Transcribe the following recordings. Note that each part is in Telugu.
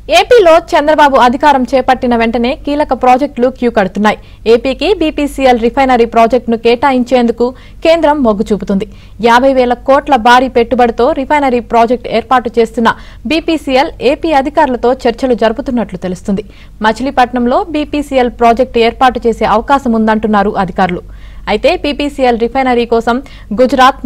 ఏపీలో చంద్రబాబు అధికారం చేపట్టిన వెంటనే కీలక ప్రాజెక్టులు క్యూ కడుతున్నాయి. ఏపీకి బీపీసీఎల్ రిఫైనరీ ప్రాజెక్టును కేటాయించేందుకు కేంద్రం మొగ్గు చూపుతుంది. 50,000 కోట్ల భారీ పెట్టుబడితో రిఫైనరీ ప్రాజెక్టు ఏర్పాటు చేస్తున్న బీపీసీఎల్ ఏపీ అధికారులతో చర్చలు జరుపుతున్నట్లు తెలుస్తుంది. మచిలీపట్నంలో బీపీసీఎల్ ప్రాజెక్టు ఏర్పాటు చేసే అవకాశం ఉందంటున్నారు అధికారులు. అయితే బీపీసీఎల్ రిఫైనరీ కోసం గుజరాత్,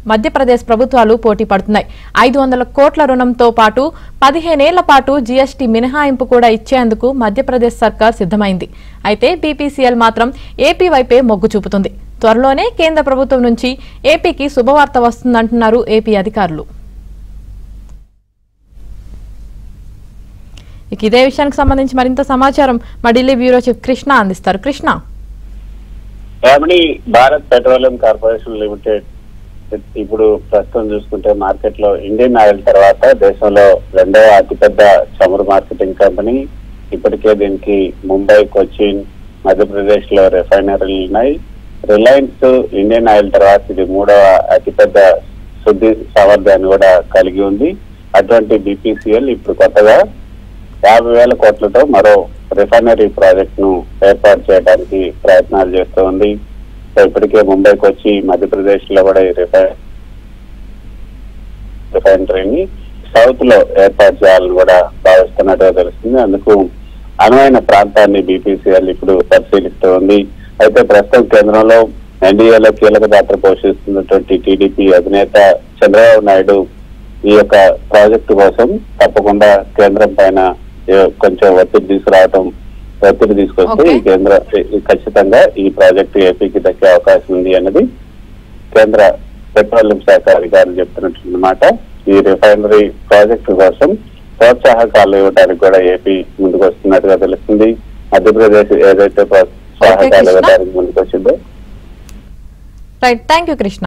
మధ్యప్రదేశ్ ప్రభుత్వాలు పోటీ పడుతున్నాయి. 500 కోట్ల రుణంతో పాటు 15 ఏళ్ల పాటు జీఎస్టీ మినహాయింపు కూడా ఇచ్చేందుకు మధ్యప్రదేశ్ సర్కార్ సిద్దమైంది. అయితే బీపీసీఎల్ మాత్రం ఏపీ వైపే మొగ్గు చూపుతుంది. త్వరలోనే కేంద్ర ప్రభుత్వం నుంచి ఏపీకి శుభవార్త వస్తుందంటున్నారు ఏపీ అధికారులు. ఇదే విషయానికి సంబంధించి మరింత సమాచారం మా ఢిల్లీ బ్యూరో చీఫ్ కృష్ణ అందిస్తారు. Krishna, Bharat petroleum corporation limited ఇప్పుడు ప్రస్తుతం చూసుకుంటే మార్కెట్ లో ఇండియన్ ఆయిల్ తర్వాత దేశంలో రెండవ అతిపెద్ద చమురు మార్కెటింగ్ కంపెనీ. ఇప్పటికే దీనికి ముంబై, కొచ్చిన్, మధ్యప్రదేశ్ లో రిఫైనరీలు ఉన్నాయి. రిలయన్స్ ఇండియన్ ఆయిల్ తర్వాత ఇది మూడవ అతిపెద్ద శుద్ధి సామర్థ్యాన్ని కూడా కలిగి ఉంది. అటువంటి బీపీసీఎల్ ఇప్పుడు కొత్తగా 50,000 కోట్లతో మరో రిఫైనరీ ప్రాజెక్ట్ ను ఏర్పాటు చేయడానికి ప్రయత్నాలు చేస్తూ ఉంది. సో ఇప్పటికే ముంబైకి వచ్చి మధ్యప్రదేశ్ లో కూడా ఈ రిఫైనరీని సౌత్ లో ఏర్పాటు చేయాలని కూడా భావిస్తున్నట్టుగా తెలుస్తుంది. అందుకు అనువైన ప్రాంతాన్ని బీపీసీఎల్ ఇప్పుడు పరిశీలిస్తూ ఉంది. అయితే ప్రస్తుతం కేంద్రంలో ఎన్డీఏలో కీలక పాత్ర పోషిస్తున్నటువంటి టీడీపీ అధినేత చంద్రబాబు నాయుడు ఈ యొక్క ప్రాజెక్టు కోసం తప్పకుండా కేంద్రం పైన కొంచెం ఒత్తిడి తీసుకొస్తే ఈ కేంద్ర ఖచ్చితంగా ఈ ప్రాజెక్టు ఏపీకి దక్కే అవకాశం ఉంది అన్నది కేంద్ర పెట్రోలియం శాఖ అధికారులు చెప్తున్నటువంటి మాట. ఈ రిఫైనరీ ప్రాజెక్టు కోసం ప్రోత్సాహకాలు ఇవ్వడానికి కూడా ఏపీ ముందుకు వస్తున్నట్టుగా తెలుస్తుంది. మధ్యప్రదేశ్ ఏదైతే ప్రోత్సాహకాలు ఇవ్వడానికి ముందుకు వచ్చిందో. Right, thank you Krishna.